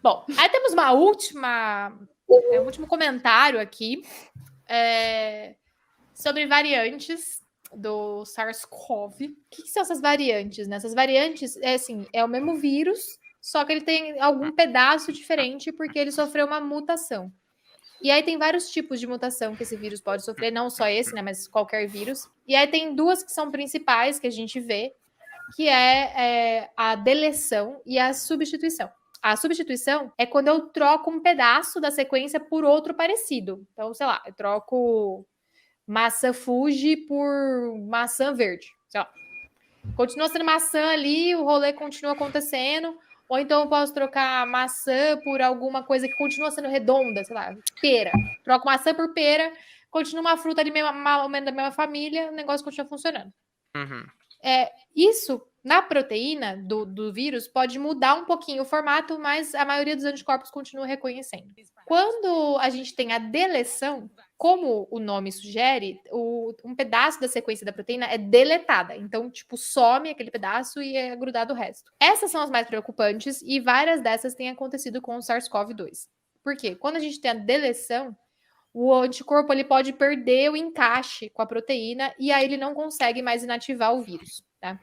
Bom, aí temos um último comentário aqui sobre variantes do SARS-CoV. O que são essas variantes, né? Essas variantes, é o mesmo vírus, só que ele tem algum pedaço diferente porque ele sofreu uma mutação. E aí tem vários tipos de mutação que esse vírus pode sofrer, não só esse, né, mas qualquer vírus. E aí tem duas que são principais que a gente vê, que é a deleção e a substituição. A substituição é quando eu troco um pedaço da sequência por outro parecido. Então, sei lá, eu troco maçã Fuji por maçã verde. Sei lá. Continua sendo maçã ali, o rolê continua acontecendo. Ou então eu posso trocar maçã por alguma coisa que continua sendo redonda, sei lá, pera. Troco maçã por pera, continua uma fruta ali mais ou menos da mesma família, o negócio continua funcionando. Isso, na proteína do vírus, pode mudar um pouquinho o formato, mas a maioria dos anticorpos continua reconhecendo. Quando a gente tem a deleção, como o nome sugere, um pedaço da sequência da proteína é deletada. Então, tipo, some aquele pedaço e é grudado o resto. Essas são as mais preocupantes e várias dessas têm acontecido com o SARS-CoV-2. Por quê? Quando a gente tem a deleção, o anticorpo ele pode perder o encaixe com a proteína e aí ele não consegue mais inativar o vírus, tá?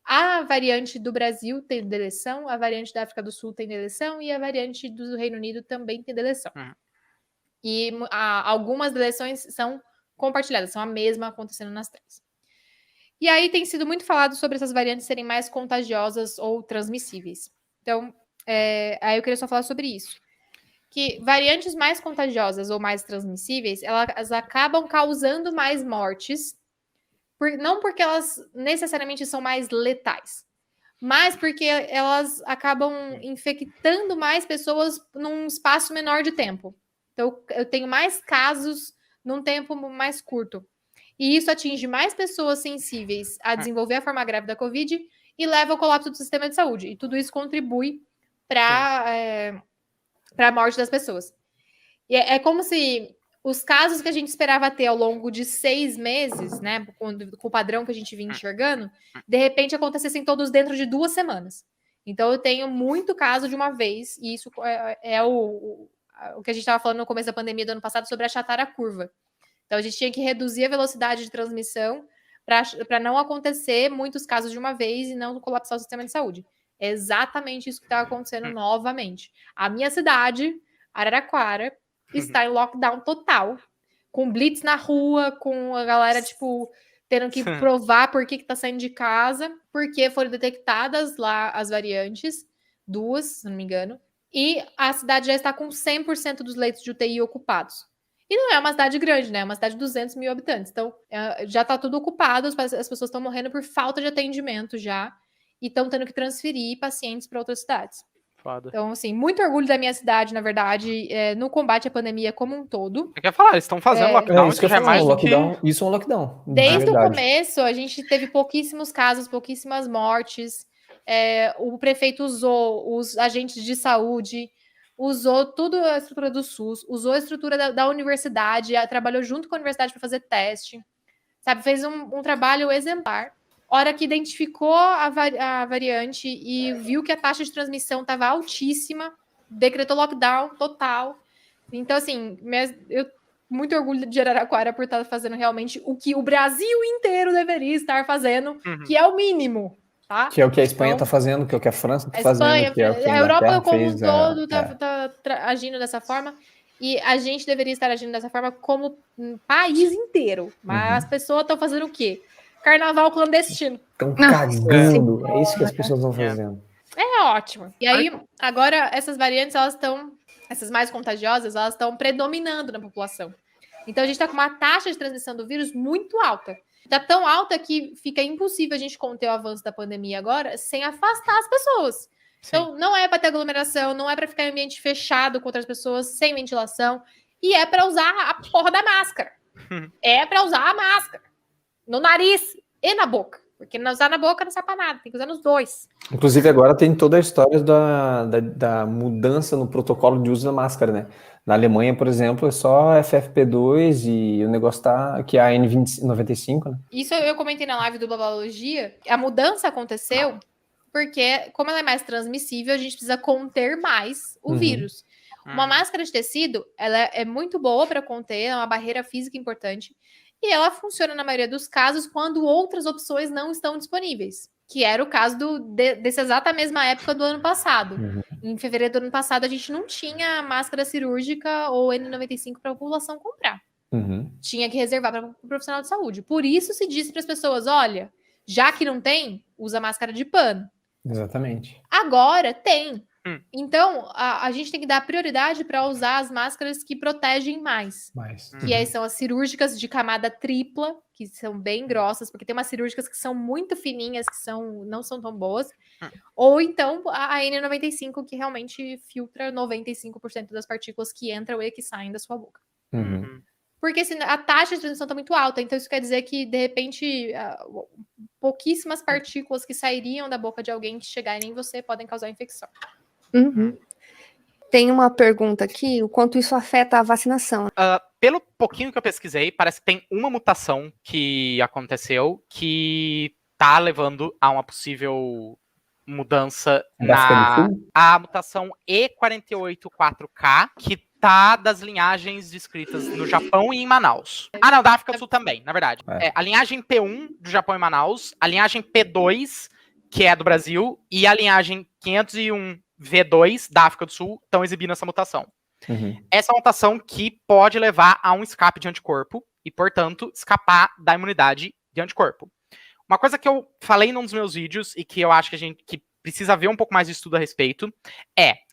A variante do Brasil tem deleção, a variante da África do Sul tem deleção e a variante do Reino Unido também tem deleção. E algumas deleções são compartilhadas, são a mesma acontecendo nas três. E aí tem sido muito falado sobre essas variantes serem mais contagiosas ou transmissíveis. Então, aí eu queria só falar sobre isso. Que variantes mais contagiosas ou mais transmissíveis, elas acabam causando mais mortes, não porque elas necessariamente são mais letais, mas porque elas acabam infectando mais pessoas num espaço menor de tempo. Então, eu tenho mais casos num tempo mais curto. E isso atinge mais pessoas sensíveis a desenvolver a forma grave da Covid e leva ao colapso do sistema de saúde. E tudo isso contribui para a morte das pessoas. E é como se os casos que a gente esperava ter ao longo de 6 meses, né, com o padrão que a gente vinha enxergando, de repente acontecessem todos dentro de 2 semanas. Então, eu tenho muito caso de uma vez, e isso é o que a gente estava falando no começo da pandemia do ano passado sobre achatar a curva. Então, a gente tinha que reduzir a velocidade de transmissão para não acontecer muitos casos de uma vez e não colapsar o sistema de saúde. É exatamente isso que está acontecendo novamente. A minha cidade, Araraquara, está em lockdown total, com blitz na rua, com a galera, tipo, tendo que provar por que está saindo de casa, porque foram detectadas lá as variantes, 2, se não me engano, e a cidade já está com 100% dos leitos de UTI ocupados. E não é uma cidade grande, né? É uma cidade de 200 mil habitantes. Então, já está tudo ocupado, as pessoas estão morrendo por falta de atendimento já, e estão tendo que transferir pacientes para outras cidades. Foda. Então, assim, muito orgulho da minha cidade, na verdade, no combate à pandemia como um todo. Eu quero falar, eles estão fazendo lockdown, isso que eu já é falo, mais do lockdown, que... isso é um lockdown. Desde o começo, a gente teve pouquíssimos casos, pouquíssimas mortes. O prefeito usou os agentes de saúde, usou tudo a estrutura do SUS, usou a estrutura da universidade, trabalhou junto com a universidade para fazer teste, sabe? Fez um trabalho exemplar. Hora que identificou a variante e viu que a taxa de transmissão estava altíssima, decretou lockdown total. Então, assim, eu muito orgulho de Araraquara por estar fazendo realmente o que o Brasil inteiro deveria estar fazendo, que é o mínimo, tá? Que é o que a Espanha está fazendo, que é o que a França está fazendo, Espanha, que é o que a Europa como fez, um todo está agindo dessa forma. E a gente deveria estar agindo dessa forma como um país inteiro. Mas as pessoas estão fazendo o quê? Carnaval clandestino. Estão cagando. É isso que as pessoas estão fazendo. É ótimo. E aí, agora, essas variantes, essas mais contagiosas, elas estão predominando na população. Então, a gente está com uma taxa de transmissão do vírus muito alta. Está tão alta que fica impossível a gente conter o avanço da pandemia agora sem afastar as pessoas. Então, não é para ter aglomeração, não é para ficar em ambiente fechado com outras pessoas, sem ventilação. E é para usar a porra da máscara. É para usar a máscara. No nariz e na boca. Porque não usar na boca não serve para nada, tem que usar nos dois. Inclusive, agora tem toda a história da mudança no protocolo de uso da máscara, né? Na Alemanha, por exemplo, é só FFP2 e o negócio tá que é a N95, né? Isso eu comentei na live do Babalogia. A mudança aconteceu porque como ela é mais transmissível, a gente precisa conter mais o vírus. Uma máscara de tecido, ela é muito boa para conter, é uma barreira física importante, e ela funciona na maioria dos casos quando outras opções não estão disponíveis, que era o caso dessa exata mesma época do ano passado. Em fevereiro do ano passado, a gente não tinha máscara cirúrgica ou N95 para a população comprar. Tinha que reservar para o profissional de saúde. Por isso se disse para as pessoas, olha, já que não tem, usa máscara de pano. Exatamente. Agora tem. Então, a gente tem que dar prioridade para usar as máscaras que protegem mais. Que aí são as cirúrgicas de camada tripla, que são bem grossas, porque tem umas cirúrgicas que são muito fininhas, que não são tão boas. Ou então a N95, que realmente filtra 95% das partículas que entram e que saem da sua boca. Porque a taxa de transmissão está muito alta, então isso quer dizer que, de repente, pouquíssimas partículas que sairiam da boca de alguém que chegarem em você podem causar infecção. Tem uma pergunta aqui, o quanto isso afeta a vacinação? Pelo pouquinho que eu pesquisei, parece que tem uma mutação que aconteceu que tá levando a uma possível mudança a mutação E484K, que tá das linhagens descritas no Japão e em Manaus. Não, da África do Sul também, na verdade. A linhagem P1 do Japão e Manaus, a linhagem P2, que é do Brasil, e a linhagem 501V2 da África do Sul estão exibindo essa mutação. Essa mutação que pode levar a um escape de anticorpo e, portanto, escapar da imunidade de anticorpo. Uma coisa que eu falei num dos meus vídeos e que eu acho que a gente precisa ver um pouco mais de estudo a respeito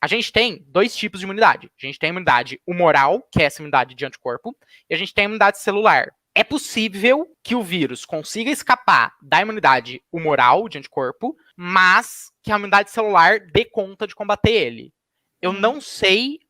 a gente tem dois tipos de imunidade. A gente tem a imunidade humoral, que é essa imunidade de anticorpo, e a gente tem a imunidade celular. É possível que o vírus consiga escapar da imunidade humoral de anticorpo, mas que a imunidade celular dê conta de combater ele. Eu não sei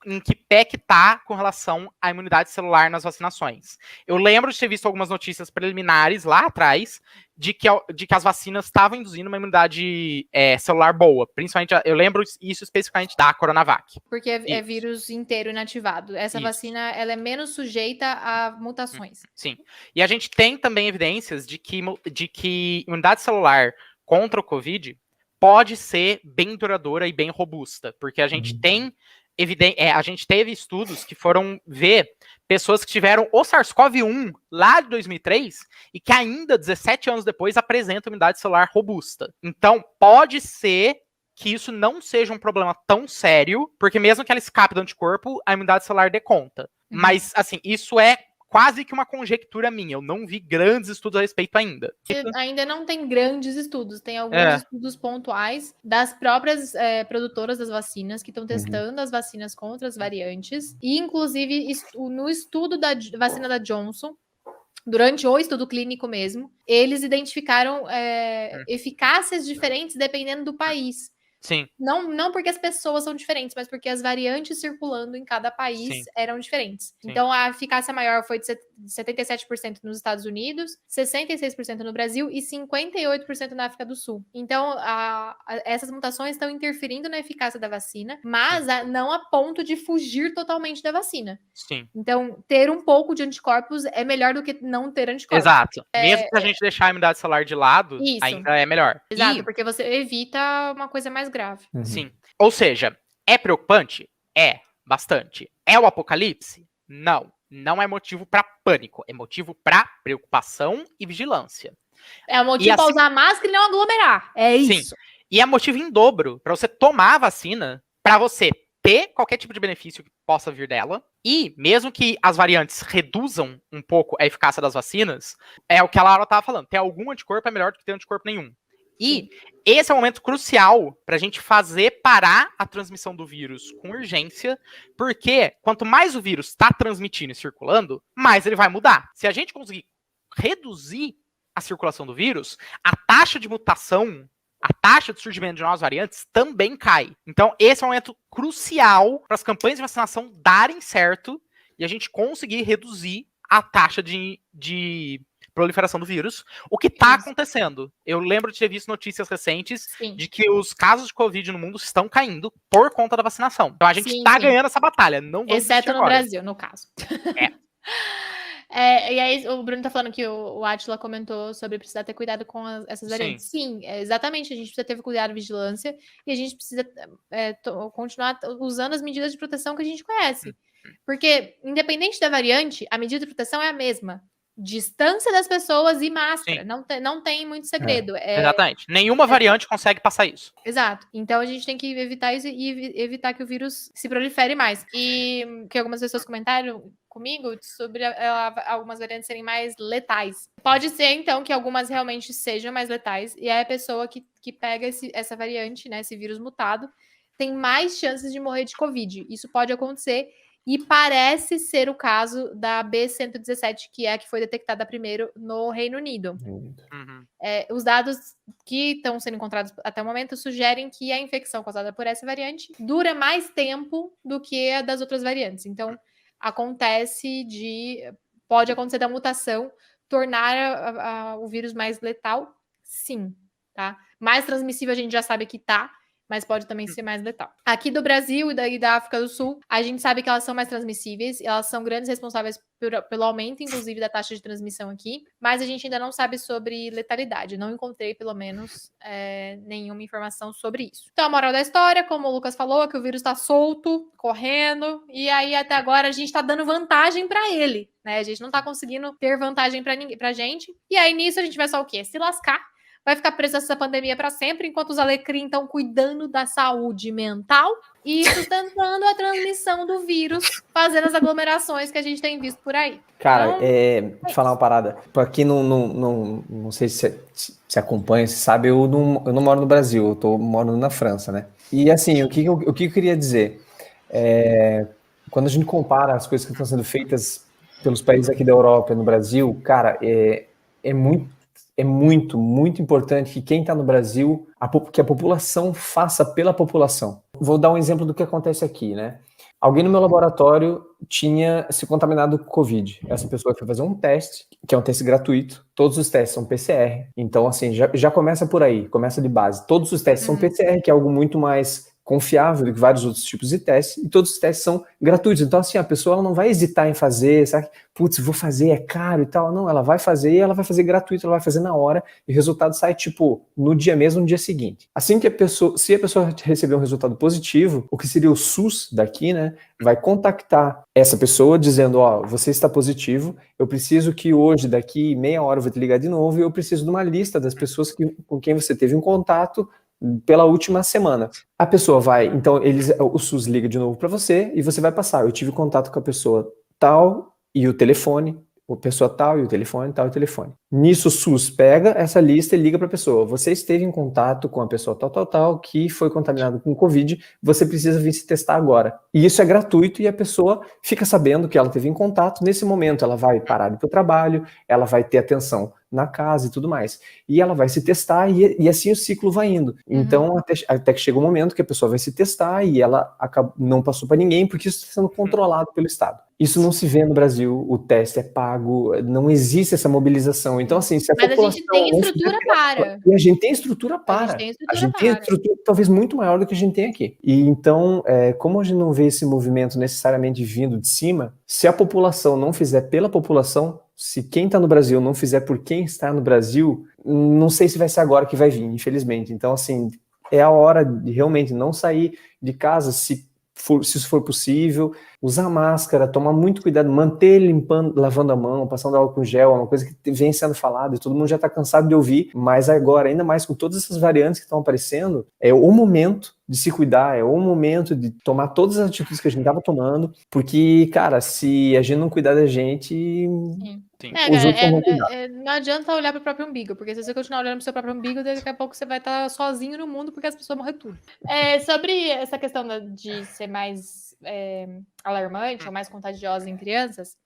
em que pé que tá com relação à imunidade celular nas vacinações. Eu lembro de ter visto algumas notícias preliminares lá atrás de que as vacinas estavam induzindo uma imunidade celular boa. Principalmente, eu lembro isso especificamente da Coronavac. Porque é vírus inteiro inativado. Essa vacina, ela é menos sujeita a mutações. Sim. E a gente tem também evidências de que imunidade celular contra o Covid pode ser bem duradoura e bem robusta. Porque a gente tem a gente teve estudos que foram ver pessoas que tiveram o SARS-CoV-1 lá de 2003 e que ainda, 17 anos depois, apresentam imunidade celular robusta. Então, pode ser que isso não seja um problema tão sério, porque mesmo que ela escape do anticorpo, a imunidade celular dê conta. Mas, assim, isso é quase que uma conjectura minha. Eu não vi grandes estudos a respeito ainda. Ainda não tem grandes estudos. Tem alguns estudos pontuais das próprias produtoras das vacinas que estão testando as vacinas contra as variantes. E, inclusive, no estudo da vacina da Johnson, durante o estudo clínico mesmo, eles identificaram eficácias diferentes dependendo do país. Sim. Não porque as pessoas são diferentes, mas porque as variantes circulando em cada país eram diferentes. Sim. Então, a eficácia maior foi de 77% nos Estados Unidos, 66% no Brasil e 58% na África do Sul. Então, essas mutações estão interferindo na eficácia da vacina, mas não a ponto de fugir totalmente da vacina. Sim. Então, ter um pouco de anticorpos é melhor do que não ter anticorpos. Mesmo que a gente deixar a imunidade celular de lado, ainda é melhor. Exato, porque você evita uma coisa mais grave. Sim. Ou seja, é preocupante? É, bastante. É o apocalipse? Não. Não é motivo para pânico, é motivo para preocupação e vigilância. É o motivo para usar máscara e não aglomerar. É isso. Sim. E é motivo em dobro para você tomar a vacina, para você ter qualquer tipo de benefício que possa vir dela. E mesmo que as variantes reduzam um pouco a eficácia das vacinas, é o que a Laura estava falando. Ter algum anticorpo é melhor do que ter anticorpo nenhum. E esse é um momento crucial para a gente fazer parar a transmissão do vírus com urgência, porque quanto mais o vírus está transmitindo e circulando, mais ele vai mudar. Se a gente conseguir reduzir a circulação do vírus, a taxa de mutação, a taxa de surgimento de novas variantes também cai. Então, esse é um momento crucial para as campanhas de vacinação darem certo e a gente conseguir reduzir a taxa de proliferação do vírus, o que está acontecendo. Eu lembro de ter visto notícias recentes de que os casos de Covid no mundo estão caindo por conta da vacinação. Então a gente está ganhando essa batalha. Não vamos exceto no Brasil, no caso. E aí o Bruno tá falando que o Átila comentou sobre precisar ter cuidado com essas variantes. Sim, exatamente, a gente precisa ter cuidado, vigilância, e a gente precisa continuar usando as medidas de proteção que a gente conhece. Porque, independente da variante, a medida de proteção é a mesma. Distância das pessoas e máscara. Não tem muito segredo. Exatamente. Nenhuma variante consegue passar isso. Exato. Então a gente tem que evitar isso e evitar que o vírus se prolifere mais. E que algumas pessoas comentaram comigo sobre algumas variantes serem mais letais. Pode ser, então, que algumas realmente sejam mais letais. E aí a pessoa que pega essa variante, né, esse vírus mutado, tem mais chances de morrer de Covid. Isso pode acontecer. E parece ser o caso da B117, que é a que foi detectada primeiro no Reino Unido. Os dados que estão sendo encontrados até o momento sugerem que a infecção causada por essa variante dura mais tempo do que a das outras variantes. Então, pode acontecer da mutação tornar o vírus mais letal, sim, tá? Mais transmissível a gente já sabe que tá, mas pode também ser mais letal. Aqui do Brasil e da África do Sul, a gente sabe que elas são mais transmissíveis, elas são grandes responsáveis pelo aumento, inclusive, da taxa de transmissão aqui, mas a gente ainda não sabe sobre letalidade. Não encontrei, pelo menos, nenhuma informação sobre isso. Então, a moral da história, como o Lucas falou, é que o vírus tá solto, correndo, e aí até agora a gente tá dando vantagem para ele, né? A gente não tá conseguindo ter vantagem pra gente, e aí nisso a gente vai só o quê? Se lascar. Vai ficar preso essa pandemia para sempre, enquanto os alecrim estão cuidando da saúde mental e sustentando a transmissão do vírus, fazendo as aglomerações que a gente tem visto por aí. Cara, vou falar uma parada. Pra quem não sei se acompanha, se sabe, eu não moro no Brasil, eu moro na França, né? E assim, o que eu queria dizer? Quando a gente compara as coisas que estão sendo feitas pelos países aqui da Europa e no Brasil, cara, é muito, muito importante que quem está no Brasil, que a população faça pela população. Vou dar um exemplo do que acontece aqui, né? Alguém no meu laboratório tinha se contaminado com Covid. Essa pessoa foi fazer um teste, que é um teste gratuito. Todos os testes são PCR. Então, assim, já começa por aí, começa de base. Todos os testes são PCR, que é algo muito mais confiável do que vários outros tipos de testes, e todos os testes são gratuitos. Então, assim, a pessoa ela não vai hesitar em fazer, sabe? Putz, vou fazer, é caro e tal. Não, ela vai fazer e ela vai fazer gratuito, ela vai fazer na hora, e o resultado sai, tipo, no dia mesmo, no dia seguinte. Assim que se a pessoa receber um resultado positivo, o que seria o SUS daqui, né, vai contactar essa pessoa dizendo, você está positivo, eu preciso que hoje, daqui meia hora, eu vou te ligar de novo, e eu preciso de uma lista das pessoas com quem você teve um contato pela última semana. A pessoa vai, então o SUS liga de novo para você e você vai passar. Eu tive contato com a pessoa tal e o telefone, a pessoa tal e o telefone, tal e o telefone. Nisso o SUS pega essa lista e liga para a pessoa. Você esteve em contato com a pessoa tal, que foi contaminada com Covid, você precisa vir se testar agora. E isso é gratuito e a pessoa fica sabendo que ela teve em contato. Nesse momento ela vai parar de ir para o trabalho, ela vai ter atenção na casa e tudo mais. E ela vai se testar e assim o ciclo vai indo. Então, até que chega um momento que a pessoa vai se testar e ela não passou para ninguém, porque isso está sendo controlado pelo Estado. Isso não se vê no Brasil, o teste é pago, não existe essa mobilização. Então, assim, se a Mas população... a gente tem estrutura para. E a gente tem estrutura para. A gente tem estrutura talvez muito maior do que a gente tem aqui. E então, como a gente não vê esse movimento necessariamente vindo de cima, se a população não fizer pela população, se quem está no Brasil não fizer por quem está no Brasil, não sei se vai ser agora que vai vir, infelizmente. Então, assim, é a hora de realmente não sair de casa se isso for possível, usar máscara, tomar muito cuidado, manter limpando, lavando a mão, passando álcool gel, é uma coisa que vem sendo falada e todo mundo já está cansado de ouvir, mas agora, ainda mais com todas essas variantes que estão aparecendo, é o momento de se cuidar, é o momento de tomar todas as atitudes que a gente estava tomando, porque, cara, se a gente não cuidar da gente... Sim. Os outros vão cuidar. Não adianta olhar para o próprio umbigo, porque se você continuar olhando para o seu próprio umbigo, daqui a pouco você vai estar sozinho no mundo, porque as pessoas vão morrer tudo. Sobre essa questão de ser mais alarmante ou mais contagiosa em crianças,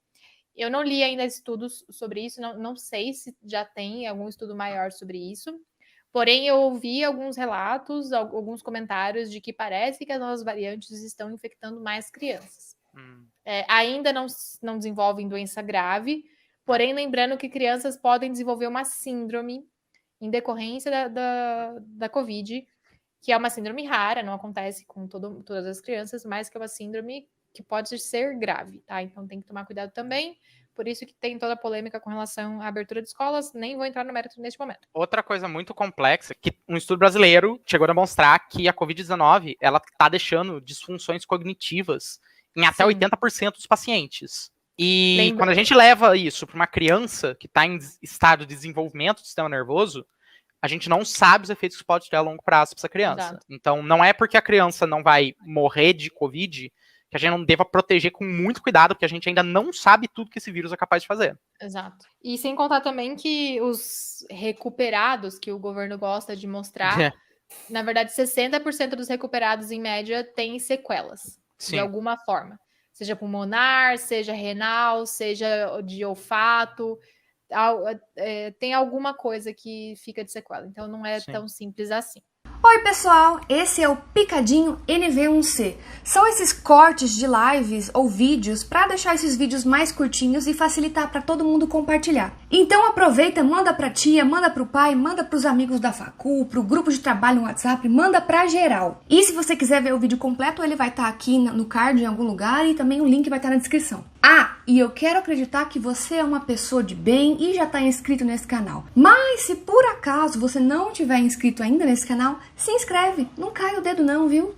eu não li ainda estudos sobre isso, não sei se já tem algum estudo maior sobre isso, porém eu ouvi alguns relatos, alguns comentários de que parece que as novas variantes estão infectando mais crianças. Ainda não desenvolvem doença grave, porém, lembrando que crianças podem desenvolver uma síndrome em decorrência da Covid, que é uma síndrome rara, não acontece com todas as crianças, mas que é uma síndrome que pode ser grave, tá? Então tem que tomar cuidado também Por isso que tem toda a polêmica com relação à abertura de escolas, nem vou entrar no mérito neste momento. Outra coisa muito complexa, que um estudo brasileiro chegou a demonstrar que a Covid-19, ela tá deixando disfunções cognitivas em até 80% dos pacientes. E quando a gente leva isso para uma criança que está em estado de desenvolvimento do sistema nervoso, a gente não sabe os efeitos que pode ter a longo prazo para essa criança. Exato. Então, não é porque a criança não vai morrer de Covid que a gente não deva proteger com muito cuidado, porque a gente ainda não sabe tudo que esse vírus é capaz de fazer. Exato. E sem contar também que os recuperados, que o governo gosta de mostrar, na verdade, 60% dos recuperados, em média, têm sequelas, de alguma forma. Seja pulmonar, seja renal, seja de olfato, tem alguma coisa que fica de sequela. Então, não é tão simples assim. Oi pessoal, esse é o Picadinho NV1C. São esses cortes de lives ou vídeos para deixar esses vídeos mais curtinhos e facilitar para todo mundo compartilhar. Então aproveita, manda pra tia, manda pro pai, manda pros amigos da facul, pro grupo de trabalho no WhatsApp, manda pra geral. E se você quiser ver o vídeo completo, ele vai estar aqui no card em algum lugar e também o link vai estar na descrição. Ah, e eu quero acreditar que você é uma pessoa de bem e já está inscrito nesse canal. Mas se por acaso você não tiver inscrito ainda nesse canal, se inscreve, não cai o dedo não, viu?